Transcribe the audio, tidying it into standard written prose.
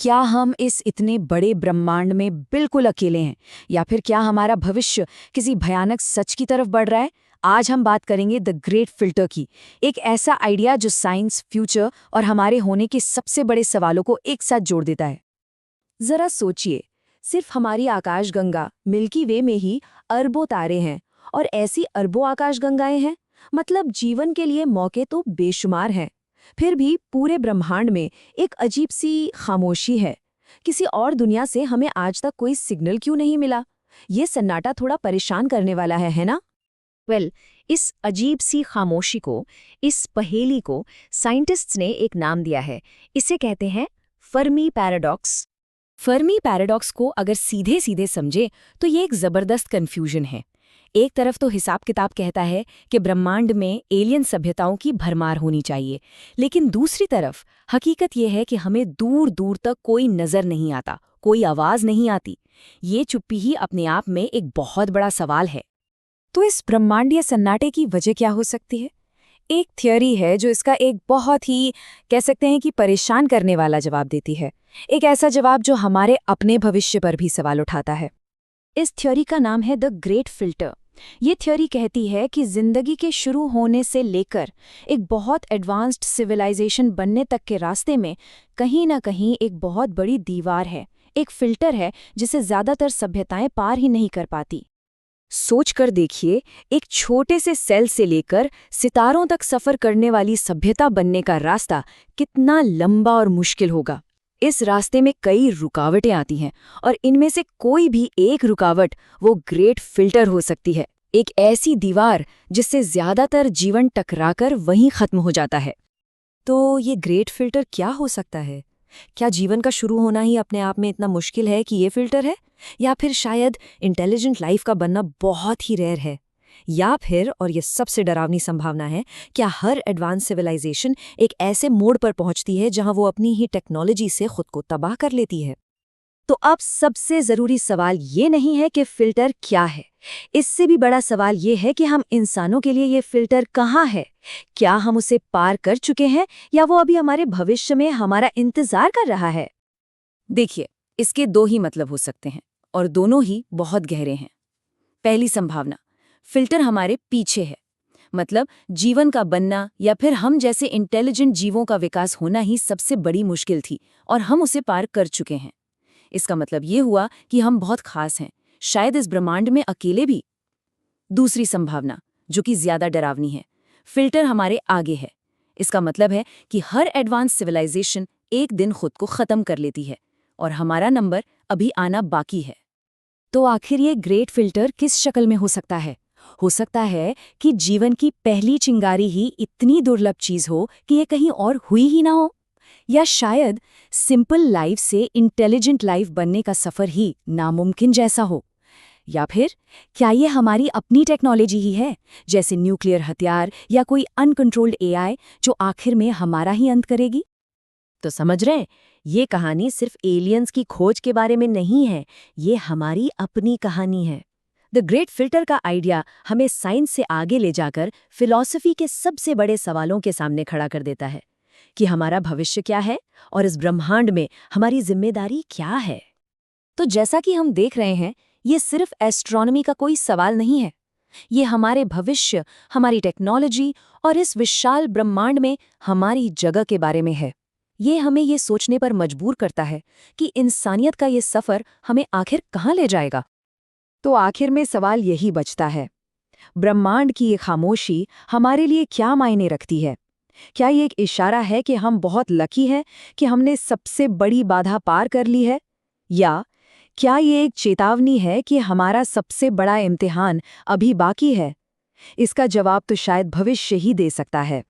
क्या हम इस इतने बड़े ब्रह्मांड में बिल्कुल अकेले हैं, या फिर क्या हमारा भविष्य किसी भयानक सच की तरफ बढ़ रहा है? आज हम बात करेंगे द ग्रेट फिल्टर की, एक ऐसा आइडिया जो साइंस, फ्यूचर और हमारे होने के सबसे बड़े सवालों को एक साथ जोड़ देता है। जरा सोचिए, सिर्फ हमारी आकाशगंगा मिल्की वे में ही अरबों तारे हैं, और ऐसी अरबों आकाशगंगाएं हैं। मतलब जीवन के लिए मौके तो बेशुमार हैं। फिर भी पूरे ब्रह्मांड में एक अजीब सी खामोशी है। किसी और दुनिया से हमें आज तक कोई सिग्नल क्यों नहीं मिला? ये सन्नाटा थोड़ा परेशान करने वाला है ना? इस अजीब सी खामोशी को, इस पहेली को साइंटिस्ट्स ने एक नाम दिया है। इसे कहते हैं फर्मी पैराडॉक्स। फर्मी पैराडॉक्स को अगर सीधे सीधे समझे तो ये एक जबरदस्त कंफ्यूजन है। एक तरफ तो हिसाब किताब कहता है कि ब्रह्मांड में एलियन सभ्यताओं की भरमार होनी चाहिए, लेकिन दूसरी तरफ हकीकत यह है कि हमें दूर दूर तक कोई नजर नहीं आता, कोई आवाज नहीं आती। ये चुप्पी ही अपने आप में एक बहुत बड़ा सवाल है। तो इस ब्रह्मांडीय सन्नाटे की वजह क्या हो सकती है? एक थ्योरी है जो इसका एक बहुत ही, कह सकते हैं कि परेशान करने वाला जवाब देती है। एक ऐसा जवाब जो हमारे अपने भविष्य पर भी सवाल उठाता है। इस थ्योरी का नाम है द ग्रेट फिल्टर। ये थ्योरी कहती है कि जिंदगी के शुरू होने से लेकर एक बहुत एडवांस्ड सिविलाइजेशन बनने तक के रास्ते में कहीं ना कहीं एक बहुत बड़ी दीवार है, एक फिल्टर है जिसे ज्यादातर सभ्यताएं पार ही नहीं कर पाती। सोच कर देखिए, एक छोटे से सेल से लेकर सितारों तक सफर करने वाली सभ्यता बनने का रास्ता कितना लंबा और मुश्किल होगा। इस रास्ते में कई रुकावटें आती हैं, और इनमें से कोई भी एक रुकावट वो ग्रेट फिल्टर हो सकती है। एक ऐसी दीवार जिससे ज्यादातर जीवन टकराकर वहीं खत्म हो जाता है। तो ये ग्रेट फिल्टर क्या हो सकता है? क्या जीवन का शुरू होना ही अपने आप में इतना मुश्किल है कि ये फिल्टर है? या फिर शायद इंटेलिजेंट लाइफ का बनना बहुत ही रेयर है? या फिर, और ये सबसे डरावनी संभावना है, क्या हर एडवांस सिविलाइजेशन एक ऐसे मोड़ पर पहुंचती है जहां वो अपनी ही टेक्नोलॉजी से खुद को तबाह कर लेती है? तो अब सबसे जरूरी सवाल ये नहीं है कि फिल्टर क्या है, इससे भी बड़ा सवाल ये है कि हम इंसानों के लिए ये फिल्टर कहाँ है। क्या हम उसे पार कर चुके हैं, या वो अभी हमारे भविष्य में हमारा इंतजार कर रहा है? देखिए, इसके दो ही मतलब हो सकते हैं, और दोनों ही बहुत गहरे हैं। पहली संभावना, फिल्टर हमारे पीछे है। मतलब जीवन का बनना या फिर हम जैसे इंटेलिजेंट जीवों का विकास होना ही सबसे बड़ी मुश्किल थी, और हम उसे पार कर चुके हैं। इसका मतलब ये हुआ कि हम बहुत खास हैं, शायद इस ब्रह्मांड में अकेले भी। दूसरी संभावना, जो कि ज्यादा डरावनी है, फिल्टर हमारे आगे है। इसका मतलब है कि हर एडवांस सिविलाइजेशन एक दिन खुद को खत्म कर लेती है, और हमारा नंबर अभी आना बाकी है। तो आखिर ये ग्रेट फिल्टर किस शक्ल में हो सकता है? हो सकता है कि जीवन की पहली चिंगारी ही इतनी दुर्लभ चीज हो कि ये कहीं और हुई ही ना हो। या शायद सिंपल लाइफ से इंटेलिजेंट लाइफ बनने का सफर ही नामुमकिन जैसा हो। या फिर क्या ये हमारी अपनी टेक्नोलॉजी ही है, जैसे न्यूक्लियर हथियार या कोई अनकंट्रोल्ड एआई, जो आखिर में हमारा ही अंत करेगी? तो समझ रहे, ये कहानी सिर्फ एलियंस की खोज के बारे में नहीं है, ये हमारी अपनी कहानी है। द ग्रेट फिल्टर का आइडिया हमें साइंस से आगे ले जाकर फिलॉसफी के सबसे बड़े सवालों के सामने खड़ा कर देता है कि हमारा भविष्य क्या है, और इस ब्रह्मांड में हमारी जिम्मेदारी क्या है। तो जैसा कि हम देख रहे हैं, ये सिर्फ एस्ट्रोनॉमी का कोई सवाल नहीं है। ये हमारे भविष्य, हमारी टेक्नोलॉजी और इस विशाल ब्रह्मांड में हमारी जगह के बारे में है। ये हमें ये सोचने पर मजबूर करता है कि इंसानियत का ये सफ़र हमें आखिर कहाँ ले जाएगा। तो आखिर में सवाल यही बचता है, ब्रह्मांड की ये खामोशी हमारे लिए क्या मायने रखती है? क्या ये एक इशारा है कि हम बहुत लकी हैं कि हमने सबसे बड़ी बाधा पार कर ली है? या क्या ये एक चेतावनी है कि हमारा सबसे बड़ा इम्तिहान अभी बाकी है? इसका जवाब तो शायद भविष्य ही दे सकता है।